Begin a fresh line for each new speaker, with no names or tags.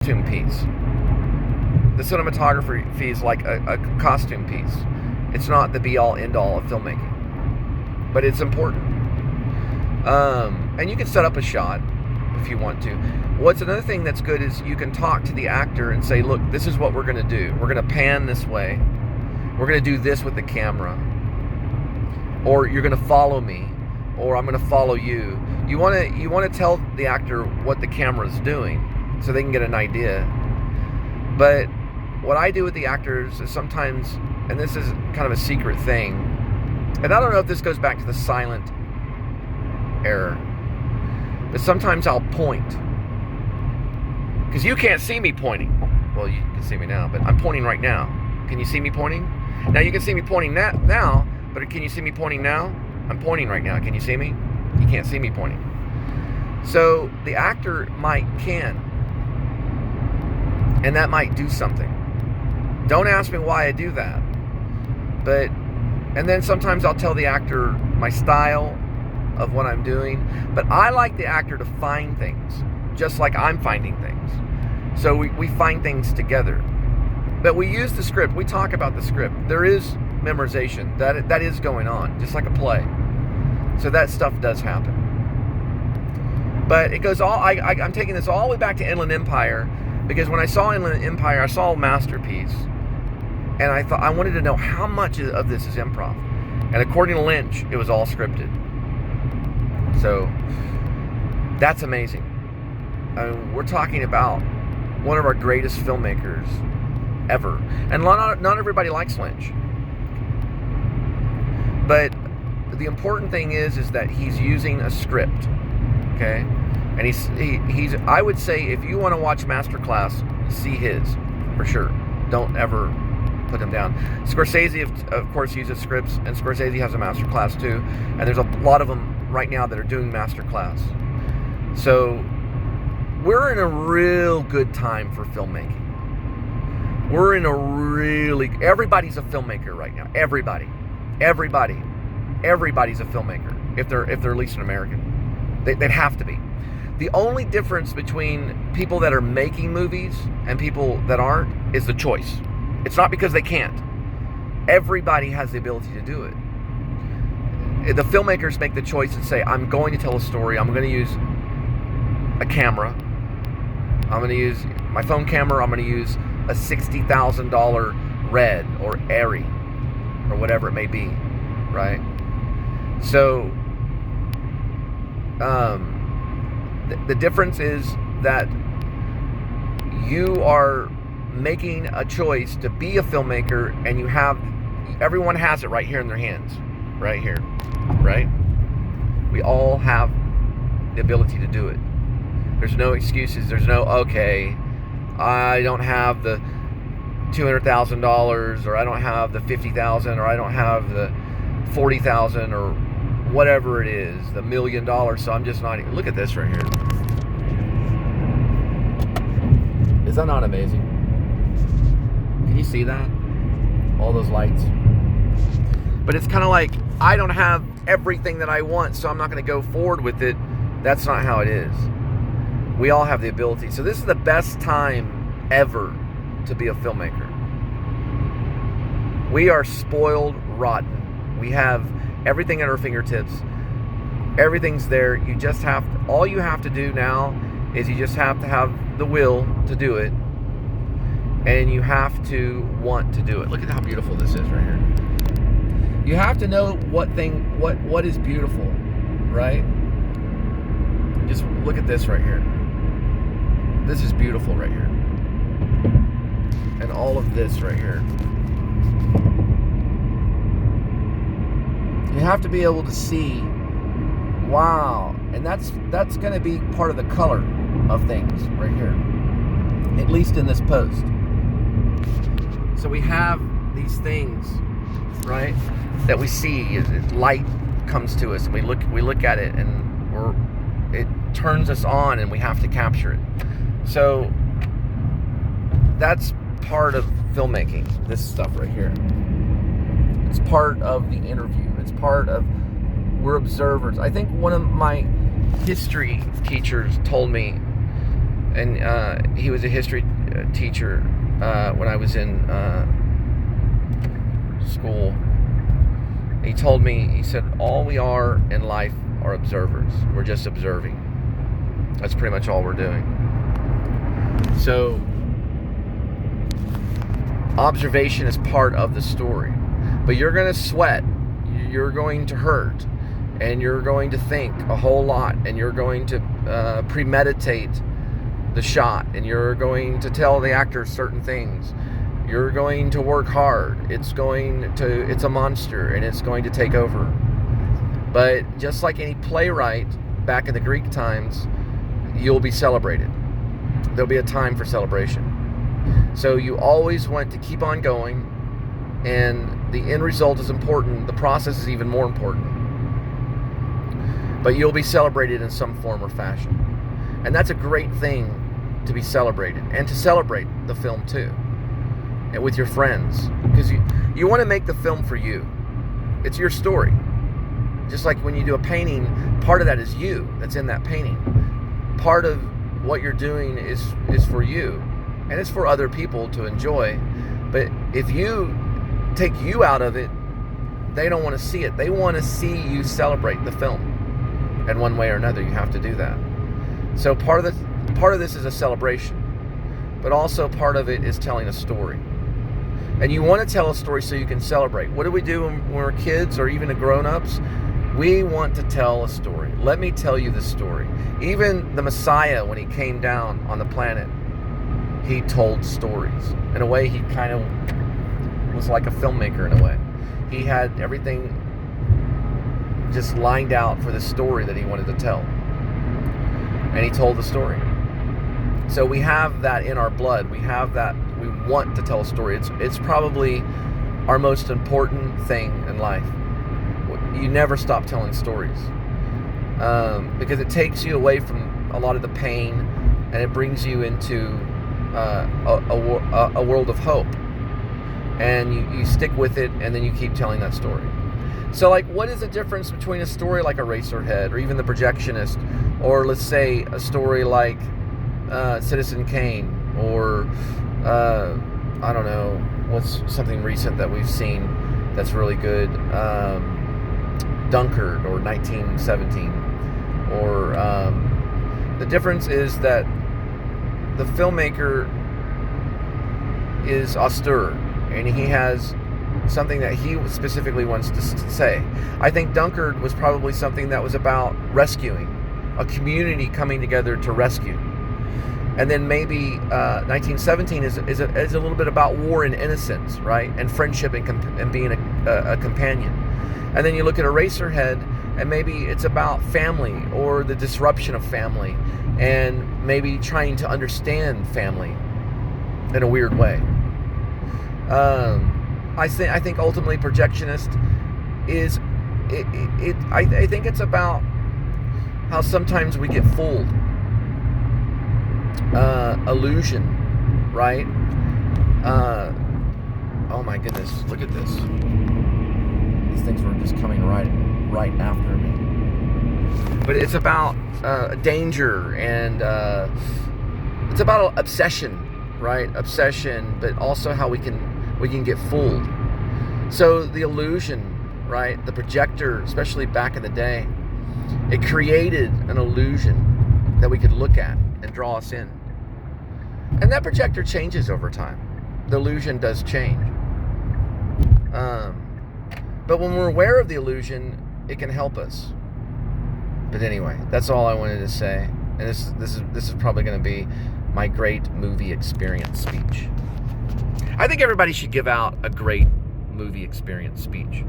costume piece. The cinematography is like a costume piece. It's not the be-all, end-all of filmmaking. But it's important. And you can set up a shot if you want to. What's another thing that's good is you can talk to the actor and say, look, this is what we're going to do. We're going to pan this way. We're going to do this with the camera. Or you're going to follow me. Or I'm going to follow you. You want to tell the actor what the camera's doing so they can get an idea. But what I do with the actors is sometimes, and this is kind of a secret thing, and I don't know if this goes back to the silent era, but sometimes I'll point. Because you can't see me pointing. Well, you can see me now, but I'm pointing right now. Can you see me pointing? Now you can see me pointing now, but can you see me pointing now? I'm pointing right now. Can you see me? You can't see me pointing. So the actor can. And that might do something. Don't ask me why I do that. And then sometimes I'll tell the actor my style of what I'm doing. But I like the actor to find things, just like I'm finding things. So we find things together. But we use the script. We talk about the script. There is memorization. That is going on, just like a play. So that stuff does happen. But it goes all, I'm taking this all the way back to Inland Empire, because when I saw Inland Empire, I saw a masterpiece. And I thought, I wanted to know how much of this is improv. And according to Lynch, it was all scripted. So that's amazing. I mean, we're talking about one of our greatest filmmakers ever. And not everybody likes Lynch. But the important thing is that he's using a script. Okay? And he's I would say if you want to watch Masterclass, see his for sure. Don't ever put him down. Scorsese, of course, uses scripts, and Scorsese has a Masterclass too. And there's a lot of them right now that are doing Masterclass. So we're in a real good time for filmmaking. We're in a everybody's a filmmaker right now. Everybody's a filmmaker if they're at least an American. They'd have to be. The only difference between people that are making movies and people that aren't is the choice. It's not because they can't. Everybody has the ability to do it. The filmmakers make the choice and say, I'm going to tell a story. I'm going to use a camera. I'm going to use my phone camera. I'm going to use a $60,000 Red or Arri or whatever it may be, right? So the difference is that you are making a choice to be a filmmaker, and everyone has it right here in their hands, right here, right? We all have the ability to do it. There's no excuses. There's no, okay, I don't have the $200,000, or I don't have the $50,000, or I don't have the $40,000, or whatever it is, the $1 million. So I'm just not. Look at this right here. Is that not amazing? Can you see that? All those lights. But it's kind of like, I don't have everything that I want, so I'm not going to go forward with it. That's not how it is. We all have the ability. So this is the best time ever to be a filmmaker. We are spoiled rotten. We have everything at our fingertips. Everything's there. You just have to, all you have to do now is you just have to have the will to do it, and you have to want to do it. Look at how beautiful this is right here. You have to know what is beautiful, right? Just look at this right here. This is beautiful right here. And all of this right here. You have to be able to see, wow, and that's going to be part of the color of things right here, at least in this post. So we have these things, right, that we see. Light comes to us, and we look at it, and it turns us on, and we have to capture it. So that's part of filmmaking, this stuff right here. It's part of the interview. It's part of, we're observers. I think one of my history teachers told me and he was a history teacher when I was in school. He told me, he said, all we are in life are observers. We're just observing. That's pretty much all we're doing. So observation is part of the story, but you're going to sweat, you're going to hurt, and you're going to think a whole lot, and you're going to premeditate the shot, and you're going to tell the actor certain things. You're going to work hard. It's a monster, and it's going to take over. But just like any playwright back in the Greek times, you'll be celebrated. There'll be a time for celebration. So you always want to keep on going, and the end result is important. The process is even more important. But you'll be celebrated in some form or fashion. And that's a great thing to be celebrated, and to celebrate the film too, and with your friends, because you want to make the film for you. It's your story. Just like when you do a painting, part of that is you that's in that painting. Part of what you're doing is for you, and it's for other people to enjoy. But if you take you out of it, they don't want to see it. They want to see you celebrate the film. And one way or another, you have to do that. So part of this is a celebration, but also part of it is telling a story. And you want to tell a story so you can celebrate. What do we do when we're kids, or even the grown-ups? We want to tell a story. Let me tell you the story. Even the Messiah, when he came down on the planet, he told stories. In a way, he kind of was like a filmmaker in a way. He had everything just lined out for the story that he wanted to tell. And he told the story. So we have that in our blood. We have that. We want to tell a story. It's probably our most important thing in life. You never stop telling stories, because it takes you away from a lot of the pain, and it brings you into a world of hope. And you stick with it, and then you keep telling that story. So, like, what is the difference between a story like Eraserhead, or even The Projectionist, or let's say a story like Citizen Kane, or I don't know, what's something recent that we've seen that's really good, Dunkirk, or 1917, or the difference is that the filmmaker is austere, and he has something that he specifically wants to say. I think Dunkirk was probably something that was about rescuing, a community coming together to rescue. And then maybe 1917 is a little bit about war and innocence, right? And friendship and being a companion. And then you look at Eraserhead, and maybe it's about family, or the disruption of family, and maybe trying to understand family in a weird way. I think ultimately Projectionist is I think it's about how sometimes we get fooled. Illusion, right? Oh my goodness, look at this. These things were just coming right after me. But it's about danger, and it's about obsession, right? Obsession, but also how we can get fooled. So the illusion, right? The projector, especially back in the day, it created an illusion that we could look at and draw us in. And that projector changes over time. The illusion does change. But when we're aware of the illusion, it can help us. But anyway, that's all I wanted to say. And this is probably going to be my great movie experience speech. I think everybody should give out a great movie experience speech.